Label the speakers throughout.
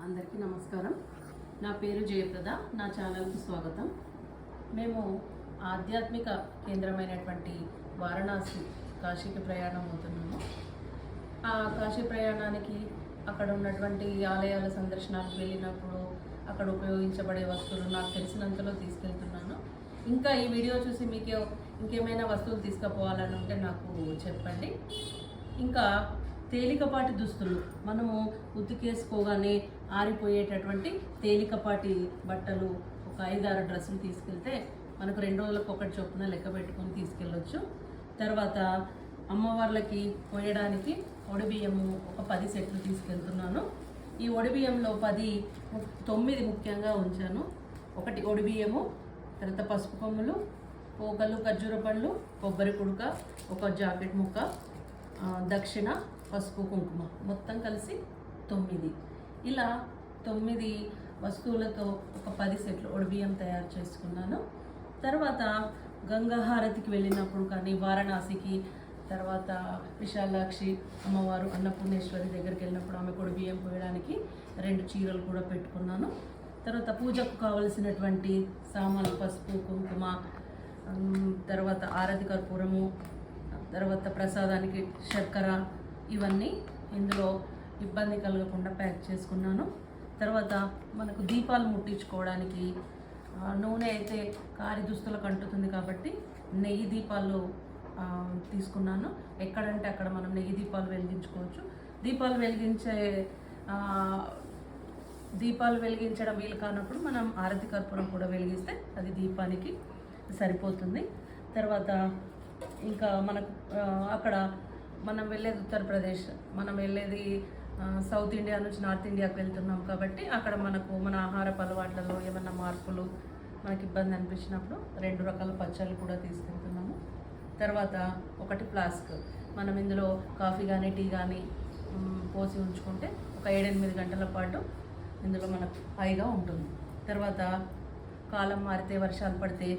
Speaker 1: అందరికీ నమస్కారం. నా పేరు జయప్రద. నా ఛానల్కి స్వాగతం. మేము ఆధ్యాత్మిక కేంద్రమైనటువంటి వారణాసి కాశీకి ప్రయాణం అవుతున్నాము. ఆ కాశీ ప్రయాణానికి అక్కడ ఉన్నటువంటి ఆలయాల సందర్శనాలకు వెళ్ళినప్పుడు అక్కడ ఉపయోగించబడే వస్తువులు నాకు తెలిసినంతలో తీసుకెళ్తున్నాను. ఇంకా ఈ వీడియో చూసి మీకు ఇంకేమైనా వస్తువులు తీసుకుపోవాలని ఉంటే నాకు చెప్పండి. ఇంకా తేలికపాటి దుస్తులు, మనము ఉతికేసుకోగానే ఆరిపోయేటటువంటి తేలికపాటి బట్టలు ఒక 5-6 డ్రెస్సులు తీసుకెళ్తే మనకు 2 రోజులకు ఒకటి చొప్పున లెక్క పెట్టుకొని తీసుకెళ్ళొచ్చు. తర్వాత అమ్మవార్లకి పోయడానికి ఒడిబియ్యము ఒక 10 సెట్లు తీసుకెళ్తున్నాను. ఈ ఒడిబియ్యంలో 9 ముఖ్యంగా ఉంచాను. ఒకటి ఒడిబియ్యము, తర్వాత పసుపు కొమ్ములు, పోకలు, ఖర్జూర పళ్ళు, కొబ్బరి కుడుక, ఒక జాకెట్ ముక్క, దక్షిణ, పసుపు, కుంకుమ, మొత్తం కలిసి 9. ఇలా 9 వస్తువులతో ఒక 10 సెట్లు ఒడిబియ్యం తయారు చేసుకున్నాను. తర్వాత గంగా హారతికి వెళ్ళినప్పుడు కానీ, వారణాసికి, తర్వాత విశాలాక్షి అమ్మవారు అన్నపూర్ణేశ్వరి దగ్గరికి వెళ్ళినప్పుడు ఆమె ఒడిబియ్యం పోయడానికి 2 చీరలు కూడా పెట్టుకున్నాను. తర్వాత పూజకు కావలసినటువంటి సామాన్లు, పసుపు, కుంకుమ, తర్వాత ఆరతి కర్పూరము, తర్వాత ప్రసాదానికి శర్కర, ఇవన్నీ ఇందులో ఇబ్బంది కలగకుండా ప్యాక్ చేసుకున్నాను. తర్వాత మనకు దీపాలు ముట్టించుకోవడానికి నూనె అయితే కారి దుస్తులకు అంటుతుంది కాబట్టి నెయ్యి దీపాలు తీసుకున్నాను. ఎక్కడంటే అక్కడ మనం నెయ్యి దీపాలు వెలిగించుకోవచ్చు. దీపాలు వెలిగించడం వీలు కానప్పుడు మనం ఆరతి కర్పూరం కూడా వెలిగిస్తే అది దీపానికి సరిపోతుంది. తర్వాత ఇంకా మనకు అక్కడ మనం వెళ్ళేది ఉత్తరప్రదేశ్, మనం వెళ్ళేది సౌత్ ఇండియా నుంచి నార్త్ ఇండియాకి వెళ్తున్నాం కాబట్టి అక్కడ మన ఆహారపు అలవాట్లలో ఏమన్నా మార్పులు మనకి ఇబ్బంది అనిపించినప్పుడు 2 రకాల పచ్చళ్ళు కూడా తీసుకెళ్తున్నాము. తర్వాత ఒకటి ఫ్లాస్క్, మనం ఇందులో కాఫీ కానీ టీ కానీ పోసి ఉంచుకుంటే ఒక 7-8 గంటల పాటు ఇందులో మనకు హాయిగా ఉంటుంది. తర్వాత కాలం మారితే, వర్షాలు పడితే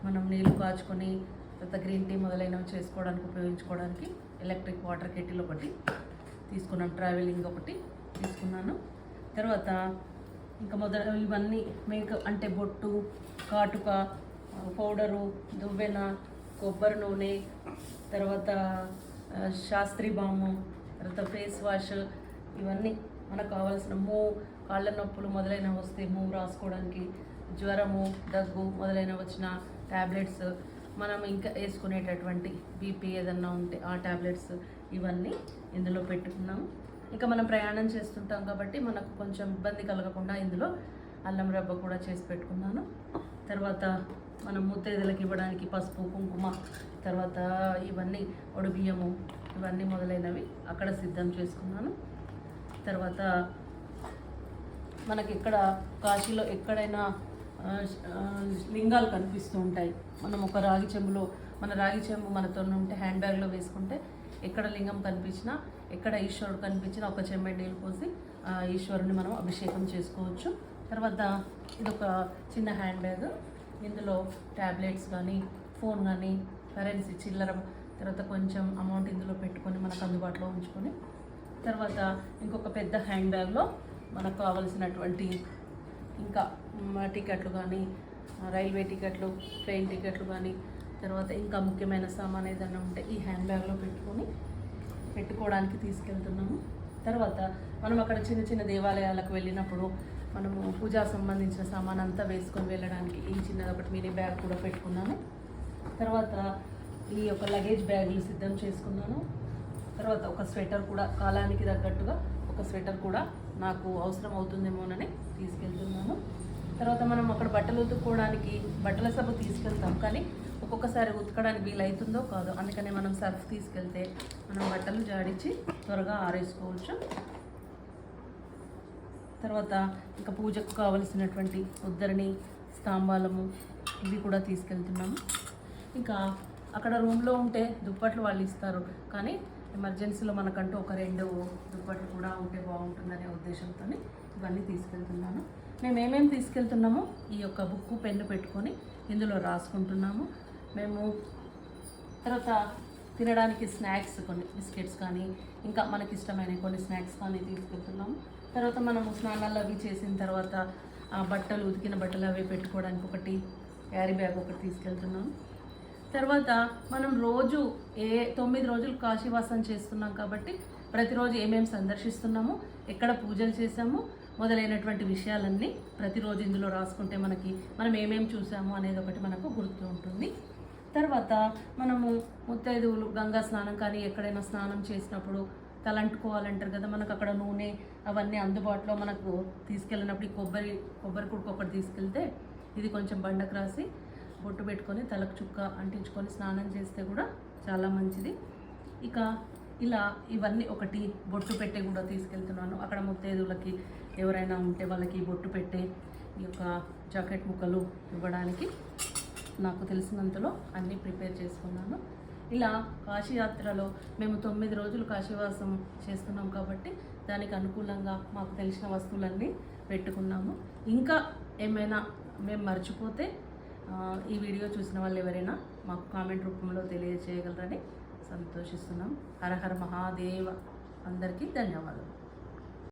Speaker 1: మనం నీళ్ళు కాచుకొని తర్వాత గ్రీన్ టీ మొదలైనవి చేసుకోవడానికి ఉపయోగించుకోవడానికి ఎలక్ట్రిక్ వాటర్ కెటిల్ ఒకటి తీసుకున్నాను. ట్రావెలింగ్ ఒకటి తీసుకున్నాను. తర్వాత ఇంకా ఇవన్నీ మేకప్ అంటే బొట్టు, కాటుక, పౌడరు, దువ్వెన, కొబ్బరి నూనె, తర్వాత శాస్త్రీ బాము, తర్వాత ఫేస్ వాష్, ఇవన్నీ మనకు కావాల్సిన కాళ్ళ నొప్పులు మొదలైనవి వస్తే రాసుకోవడానికి, జ్వరము, దగ్గు మొదలైనవి వచ్చిన ట్యాబ్లెట్స్, మనం ఇంకా వేసుకునేటటువంటి బీపీ ఏదన్నా ఉంటే ఆ ట్యాబ్లెట్స్, ఇవన్నీ ఇందులో పెట్టుకున్నాము. ఇంకా మనం ప్రయాణం చేస్తుంటాం కాబట్టి మనకు కొంచెం ఇబ్బంది కలగకుండా ఇందులో అల్లం రబ్బ కూడా చేసి పెట్టుకున్నాను. తర్వాత మనం ముత్తైదులకు ఇవ్వడానికి పసుపు, కుంకుమ, తర్వాత ఇవన్నీ ఒడిబియ్యము, ఇవన్నీ మొదలైనవి అక్కడ సిద్ధం చేసుకున్నాను. తర్వాత మనకి ఇక్కడ కాశీలో ఎక్కడైనా లింగాలు కనిపిస్తూ ఉంటాయి. మనం ఒక రాగి చెంబు మనతో ఉంటే హ్యాండ్ బ్యాగ్లో వేసుకుంటే ఎక్కడ లింగం కనిపించినా, ఎక్కడ ఈశ్వరుడు కనిపించినా ఒక చెంబెడు నీళ్ళు పోసి ఈశ్వరుని మనం అభిషేకం చేసుకోవచ్చు. తర్వాత ఇది ఒక చిన్న హ్యాండ్ బ్యాగ్, ఇందులో ట్యాబ్లెట్స్ కానీ, ఫోన్ కానీ, కరెన్సీ, చిల్లర, తర్వాత కొంచెం అమౌంట్ ఇందులో పెట్టుకొని మనకు అందుబాటులో ఉంచుకొని, తర్వాత ఇంకొక పెద్ద హ్యాండ్ బ్యాగ్లో మనకు కావలసినటువంటి ఇంకా టికెట్లు కానీ, రైల్వే టికెట్లు, ట్రైన్ టికెట్లు కానీ, తర్వాత ఇంకా ముఖ్యమైన సామాన్ ఏదైనా ఉంటే ఈ హ్యాండ్ బ్యాగ్లో పెట్టుకోవడానికి తీసుకెళ్తున్నాము. తర్వాత మనం అక్కడ చిన్న చిన్న దేవాలయాలకు వెళ్ళినప్పుడు మనము పూజా సంబంధించిన సామాన్ అంతా వేసుకొని వెళ్ళడానికి ఈ చిన్నది ఒకటి మినీ బ్యాగ్ కూడా పెట్టుకున్నాను. తర్వాత ఈ యొక్క లగేజ్ బ్యాగులు సిద్ధం చేసుకున్నాను. తర్వాత ఒక స్వెటర్ కూడా, కాలానికి తగ్గట్టుగా ఒక స్వెటర్ కూడా నాకు అవసరం అవుతుందేమోనని తీసుకెళ్తున్నాను. తర్వాత మనం అక్కడ బట్టలు ఉతుక్కోవడానికి బట్టల సబ్బు తీసుకెళ్తాం, కానీ ఒక్కొక్కసారి ఉతకడానికి వీలవుతుందో కాదో, అందుకని మనం సర్ఫ్ తీసుకెళ్తే మనం బట్టలు జాడించి త్వరగా ఆరేసుకోవచ్చు. తర్వాత ఇంకా పూజకు కావలసినటువంటి ఉద్దరిని, స్తంభాలము, ఇవి కూడా తీసుకెళ్తున్నాము. ఇంకా అక్కడ రూమ్లో ఉంటే దుప్పట్లు వాళ్ళు ఇస్తారు, కానీ ఎమర్జెన్సీలో మనకంటూ ఒక 2 దుప్పట్లు కూడా ఉంటే బాగుంటుందనే ఉద్దేశంతో ఇవన్నీ తీసుకెళ్తున్నాను. మేము ఏమేమి తీసుకెళ్తున్నామో ఈ యొక్క బుక్కు, పెన్ను పెట్టుకొని ఇందులో రాసుకుంటున్నాము. మేము తర్వాత తినడానికి స్నాక్స్, కొన్ని బిస్కెట్స్ కానీ, ఇంకా మనకి ఇష్టమైన కొన్ని స్నాక్స్ కానీ తీసుకెళ్తున్నాము. తర్వాత మనము స్నానాలు అవి చేసిన తర్వాత ఆ బట్టలు ఉతికిన బట్టలు అవి పెట్టుకోవడానికి ఒకటి క్యారీ బ్యాగ్ ఒకటి తీసుకెళ్తున్నాము. తర్వాత మనం రోజు 9 రోజులు కాశీవాసం చేస్తున్నాం కాబట్టి ప్రతిరోజు ఏమేమి సందర్శిస్తున్నాము, ఎక్కడ పూజలు చేసాము మొదలైనటువంటి విషయాలన్నీ ప్రతిరోజు ఇందులో రాసుకుంటే మనం ఏమేమి చూసాము అనేది ఒకటి మనకు గుర్తు ఉంటుంది. తర్వాత మనము ముత్తైదువులు గంగా స్నానం కానీ ఎక్కడైనా స్నానం చేసినప్పుడు తలంటుకోవాలంటారు కదా, మనకు అక్కడ నూనె అవన్నీ అందుబాటులో మనకు తీసుకెళ్ళినప్పుడు కొబ్బరి కుడుకు ఒకటి తీసుకెళ్తే ఇది కొంచెం బండకు రాసి బొట్టు పెట్టుకొని తలకు చుక్క అంటించుకొని స్నానం చేస్తే కూడా చాలా మంచిది. ఇక ఇలా ఇవన్నీ ఒకటి బొట్టు పెట్టే కూడా తీసుకెళ్తున్నాను. అక్కడ ముత్తైదువులకి ఎవరైనా ఉంటే వాళ్ళకి బొట్టు పెట్టే ఈ యొక్క జాకెట్ ముక్కలు ఇవ్వడానికి నాకు తెలిసినంతలో అన్నీ ప్రిపేర్ చేసుకున్నాను. ఇలా కాశీయాత్రలో మేము 9 రోజులు కాశీవాసం చేస్తున్నాం కాబట్టి దానికి అనుకూలంగా మాకు తెలిసిన వస్తువులన్నీ పెట్టుకున్నాము. ఇంకా ఏమైనా మేము మర్చిపోతే ఈ వీడియో చూసిన వాళ్ళు ఎవరైనా మాకు కామెంట్ రూపంలో తెలియజేయగలరని సంతోషిస్తున్నాం. హర హర మహాదేవ. అందరికీ ధన్యవాదాలు.